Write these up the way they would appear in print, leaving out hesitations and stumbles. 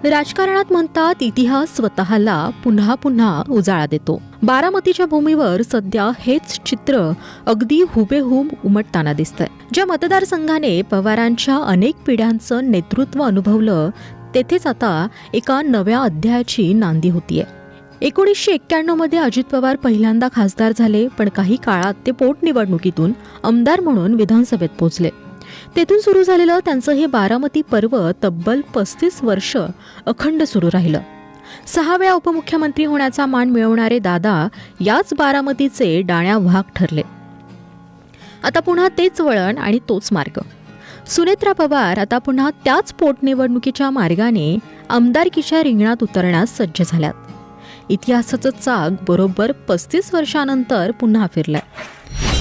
राजकारणात म्हणतात इतिहास स्वतःला पुन्हा पुन्हा उजाळा देतो. बारामतीच्या भूमीवर सध्या हेच चित्र अगदी हुबेहूब उमटताना दिसतंय. ज्या मतदारसंघाने पवारांच्या अनेक पिढ्यांचं नेतृत्व अनुभवलं तेथेच आता एका नव्या अध्यायाची नांदी होतीये. 1991 मध्ये अजित पवार पहिल्यांदा खासदार झाले, पण काही काळात ते पोटनिवडणुकीतून आमदार म्हणून विधानसभेत पोहोचले. तेथून सुरू झालेलं त्यांचं हे बारामती पर्व तब्बल 35 वर्ष अखंड सुरू राहिलं. 6 वेळा उपमुख्यमंत्री होण्याचा मान मिळवणारे दादा याच बारामतीचे डाण्या वाघ ठरले. आता पुन्हा तेच वळण आणि तोच मार्ग. सुनेत्रा पवार आता पुन्हा त्याच पोटनिवडणुकीच्या मार्गाने आमदारकीच्या रिंगणात उतरण्यास सज्ज झाल्यात. इतिहासाचं चाक बरोबर 35 वर्षानंतर पुन्हा फिरलंय.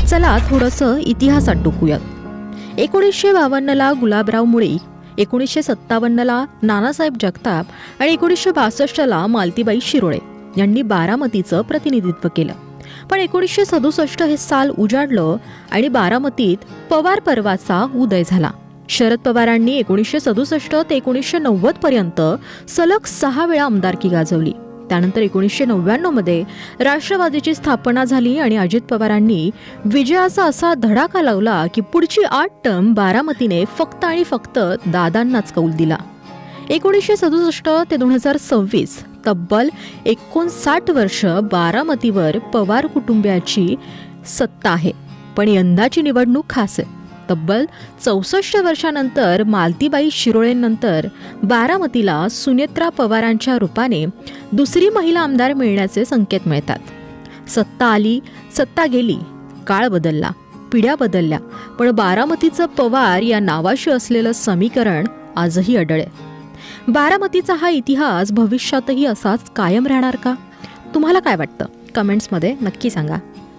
चला थोडंसं इतिहासात डोकूयात. 1952ला गुलाबराव मुळी, 1957ला नानासाहेब जगताप आणि 1962ला मालतीबाई शिरोळे यांनी बारामतीचं प्रतिनिधित्व केलं. पण 1967 हे साल उजाडलं आणि बारामतीत पवार पर्वाचा उदय झाला. शरद पवारांनी 1967 ते 1990 पर्यंत सलग 6 वेळा आमदारकी गाजवली. त्यानंतर 1999 मध्ये राष्ट्रवादीची स्थापना झाली आणि अजित पवारांनी विजयाचा असा धडाका लावला की पुढची 8 टर्म बारामतीने फक्त आणि फक्त दादांनाच कौल दिला. 1967 ते 2026 तब्बल 59 वर्ष बारामतीवर पवार कुटुंबियाची सत्ता आहे. पण यंदाची निवडणूक खास आहे. तब्बल 64 वर्षानंतर मालतीबाई शिरोळेंनंतर बारामतीला सुनेत्रा पवारांच्या रूपाने दुसरी महिला आमदार मिळण्याचे संकेत मिळतात. सत्ता आली, सत्ता गेली, काळ बदलला, पिढ्या बदलल्या, पण बारामतीचं पवार या नावाशी असलेलं समीकरण आजही अडळ आहे. बारामतीचा हा इतिहास भविष्यातही असाच कायम राहणार का? तुम्हाला काय वाटतं? कमेंट्समध्ये नक्की सांगा.